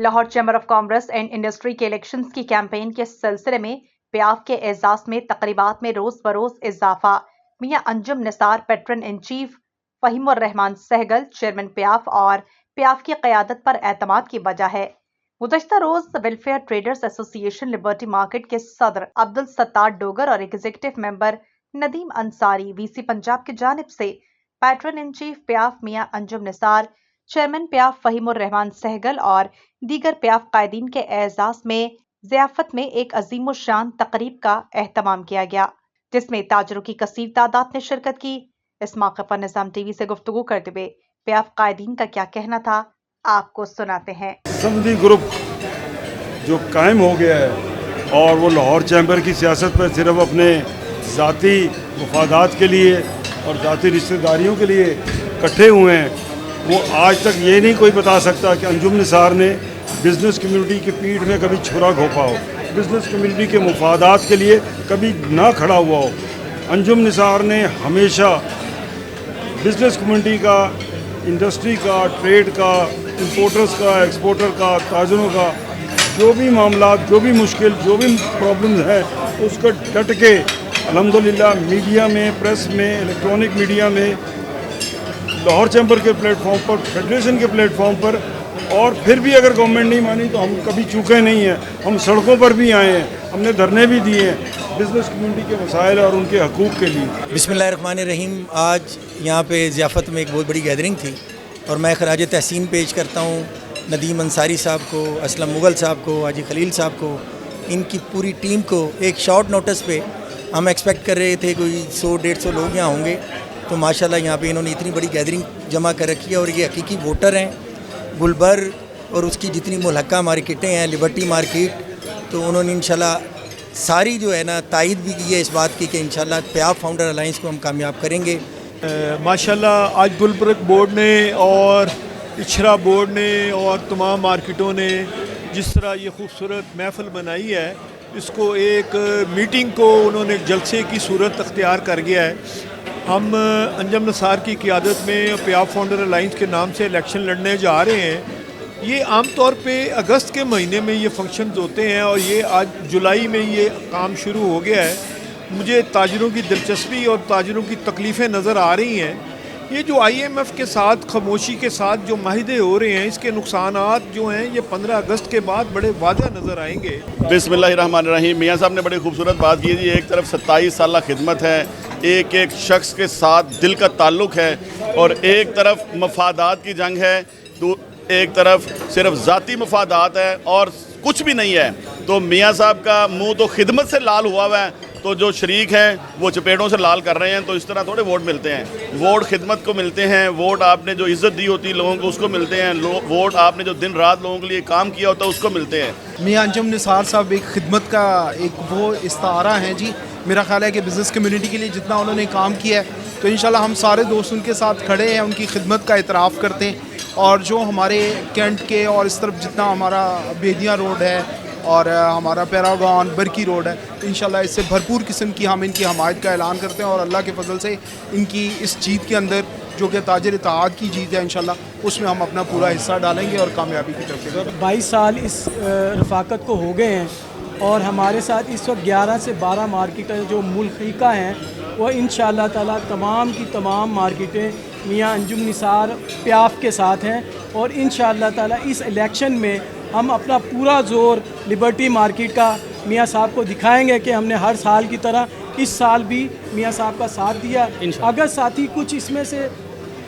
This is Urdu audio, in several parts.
Lahore chamber of commerce and industry کے الیکشنز کی کیمپین کے سلسلے میں پیاف کے اعزاز میں تقریبات میں روز بروز اضافہ. Mian Anjum Nisar patron in chief, Fahim ur Rehman Sehgal chairman PIAF اور پیاف کی قیادت پر اعتماد کی وجہ ہے. گزشتہ روز ویلفیئر ٹریڈرز ایسوسی ایشن لبرٹی مارکیٹ کے صدر عبدالستار ڈوگر اور ایگزیکٹو ممبر ندیم انصاری وی سی پنجاب کی جانب سے پیٹرن ان چیف پیاف میاں انجم نثار، چیئرمین پیاف فہیم الرحمان سہگل اور دیگر پیاف قائدین کے اعزاز میں ضیافت میں ایک عظیم الشان تقریب کا اہتمام کیا گیا، جس میں تاجروں کی کثیر تعداد نے شرکت کی. اس موقع پر نظام ٹی وی سے گفتگو کرتے ہوئے پیاف قائدین کا کیا کہنا تھا، آپ کو سناتے ہیں. سمدھی گروپ جو قائم ہو گیا ہے اور وہ لاہور چیمبر کی سیاست پر صرف اپنے ذاتی مفادات کے لیے اور ذاتی رشتہ داریوں کے لیے اکٹھے ہوئے ہیں، وہ آج تک یہ نہیں کوئی بتا سکتا کہ انجم نثار نے بزنس کمیونٹی کی پیٹھ میں کبھی چھرا گھونپا ہو، بزنس کمیونٹی کے مفادات کے لیے کبھی نہ کھڑا ہوا ہو. انجم نثار نے ہمیشہ بزنس کمیونٹی کا، انڈسٹری کا، ٹریڈ کا، امپورٹرز کا، ایکسپورٹر کا، تاجروں کا جو بھی معاملات، جو بھی مشکل، جو بھی پرابلمز ہیں، اس کو ڈٹ کے الحمدللہ میڈیا میں، پریس میں، الیکٹرانک میڈیا میں، لاہور چیمبر کے پلیٹ فارم پر، فیڈریشن کے پلیٹ فارم پر، اور پھر بھی اگر گورنمنٹ نہیں مانی تو ہم کبھی چوکے نہیں ہیں. ہم سڑکوں پر بھی آئے ہیں، ہم نے دھرنے بھی دیے ہیں بزنس کمیونٹی کے مسائل اور ان کے حقوق کے لیے. بسم اللہ الرحمن الرحیم. آج یہاں پہ ضیافت میں ایک بہت بڑی گیدرنگ تھی اور میں خراج تحسین پیش کرتا ہوں ندیم انصاری صاحب کو، اسلم مغل صاحب کو، حاجی خلیل صاحب کو، ان کی پوری ٹیم کو. ایک شارٹ نوٹس پہ ہم ایکسپیکٹ کر رہے تھے کوئی 100-150 لوگ یہاں ہوں گے، تو ماشاءاللہ یہاں پہ انہوں نے اتنی بڑی گیدرنگ جمع کر رکھی ہے. اور یہ حقیقی ووٹر ہیں. گلبر اور اس کی جتنی ملحقہ مارکیٹیں ہیں، لبرٹی مارکیٹ، تو انہوں نے انشاءاللہ ساری جو ہے نا تائید بھی کی ہے اس بات کی کہ انشاءاللہ پیاف فاؤنڈر الائنس کو ہم کامیاب کریں گے. ماشاءاللہ آج گلبرگ بورڈ نے اور اچھرا بورڈ نے اور تمام مارکیٹوں نے جس طرح یہ خوبصورت محفل بنائی ہے، اس کو ایک میٹنگ کو انہوں نے جلسے کی صورت اختیار کر گیا ہے. ہم انجم نثار کی قیادت میں پیاف فاؤنڈر الائنس کے نام سے الیکشن لڑنے جا رہے ہیں. یہ عام طور پہ اگست کے مہینے میں یہ فنکشنز ہوتے ہیں اور یہ آج جولائی میں یہ کام شروع ہو گیا ہے. مجھے تاجروں کی دلچسپی اور تاجروں کی تکلیفیں نظر آ رہی ہیں. یہ جو آئی ایم ایف کے ساتھ خاموشی کے ساتھ جو معاہدے ہو رہے ہیں، اس کے نقصانات جو ہیں یہ 15 اگست کے بعد بڑے واضح نظر آئیں گے. بسم اللہ الرحمن الرحیم. میاں صاحب نے بڑی خوبصورت بات کی جی. ایک طرف 27 سالہ خدمت ہے، ایک ایک شخص کے ساتھ دل کا تعلق ہے، اور ایک طرف مفادات کی جنگ ہے، تو ایک طرف صرف ذاتی مفادات ہے اور کچھ بھی نہیں ہے. تو میاں صاحب کا منہ تو خدمت سے لال ہوا ہوا ہے، تو جو شریک ہیں وہ چپیڑوں سے لال کر رہے ہیں. تو اس طرح تھوڑے ووٹ ملتے ہیں. ووٹ خدمت کو ملتے ہیں، ووٹ آپ نے جو عزت دی ہوتی ہے لوگوں کو اس کو ملتے ہیں، ووٹ آپ نے جو دن رات لوگوں کے لیے کام کیا ہوتا ہے اس کو ملتے ہیں. میاں انجم نثار صاحب ایک خدمت کا ایک وہ استعارہ ہیں جی. میرا خیال ہے کہ بزنس کمیونٹی کے لیے جتنا انہوں نے کام کیا ہے، تو انشاءاللہ ہم سارے دوست ان کے ساتھ کھڑے ہیں، ان کی خدمت کا اعتراف کرتے ہیں. اور جو ہمارے کینٹ کے اور اس طرف جتنا ہمارا بیدیاں روڈ ہے اور ہمارا پیراگون برکی روڈ ہے، انشاءاللہ اس سے بھرپور قسم کی ہم ان کی حمایت کا اعلان کرتے ہیں. اور اللہ کے فضل سے ان کی اس جیت کے اندر جو کہ تاجر اتحاد کی جیت ہے، انشاءاللہ اس میں ہم اپنا پورا حصہ ڈالیں گے اور کامیابی کی طرف. 22 سال اس رفاقت کو ہو گئے ہیں اور ہمارے ساتھ اس وقت 11 سے 12 مارکیٹیں جو ملحقہ ہیں، وہ انشاءاللہ تعالیٰ تمام کی تمام مارکیٹیں میاں انجم نثار پیاف کے ساتھ ہیں. اور انشاءاللہ تعالیٰ اس الیکشن میں ہم اپنا پورا زور لبرٹی مارکیٹ کا میاں صاحب کو دکھائیں گے کہ ہم نے ہر سال کی طرح اس سال بھی میاں صاحب کا ساتھ دیا. اگر ساتھی کچھ اس میں سے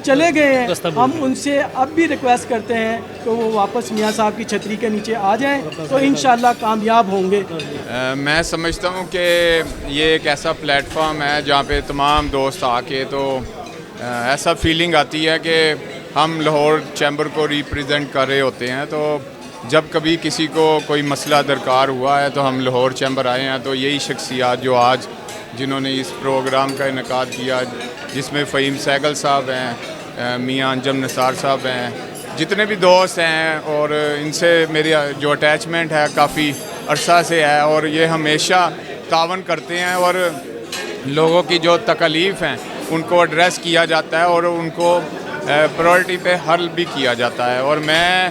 چلے گئے ہیں، ہم ان سے اب بھی ریکویسٹ کرتے ہیں کہ وہ واپس میاں صاحب کی چھتری کے نیچے آ جائیں، تو انشاءاللہ کامیاب ہوں گے. میں سمجھتا ہوں کہ یہ ایک ایسا پلیٹ فارم ہے جہاں پہ تمام دوست آ کے تو ایسا فیلنگ آتی ہے کہ ہم لاہور چیمبر کو ریپریزنٹ کر رہے ہوتے ہیں. تو جب کبھی کسی کو کوئی مسئلہ درکار ہوا ہے تو ہم لاہور چیمبر آئے ہیں. تو یہی شخصیات جو آج جنہوں نے اس پروگرام کا انعقاد کیا، جس میں فہیم سہگل صاحب ہیں، میاں انجم نثار صاحب ہیں، جتنے بھی دوست ہیں، اور ان سے میری جو اٹیچمنٹ ہے کافی عرصہ سے ہے، اور یہ ہمیشہ تعاون کرتے ہیں اور لوگوں کی جو تکالیف ہیں ان کو ایڈریس کیا جاتا ہے اور ان کو پرائورٹی پہ حل بھی کیا جاتا ہے. اور میں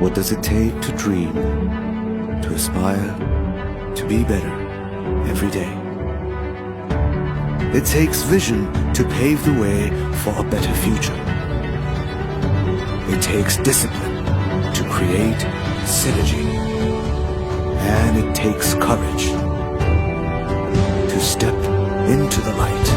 What does it take to dream, to aspire, to be better every day? It takes vision to pave the way for a better future. It takes discipline to create synergy. And it takes courage to step into the light.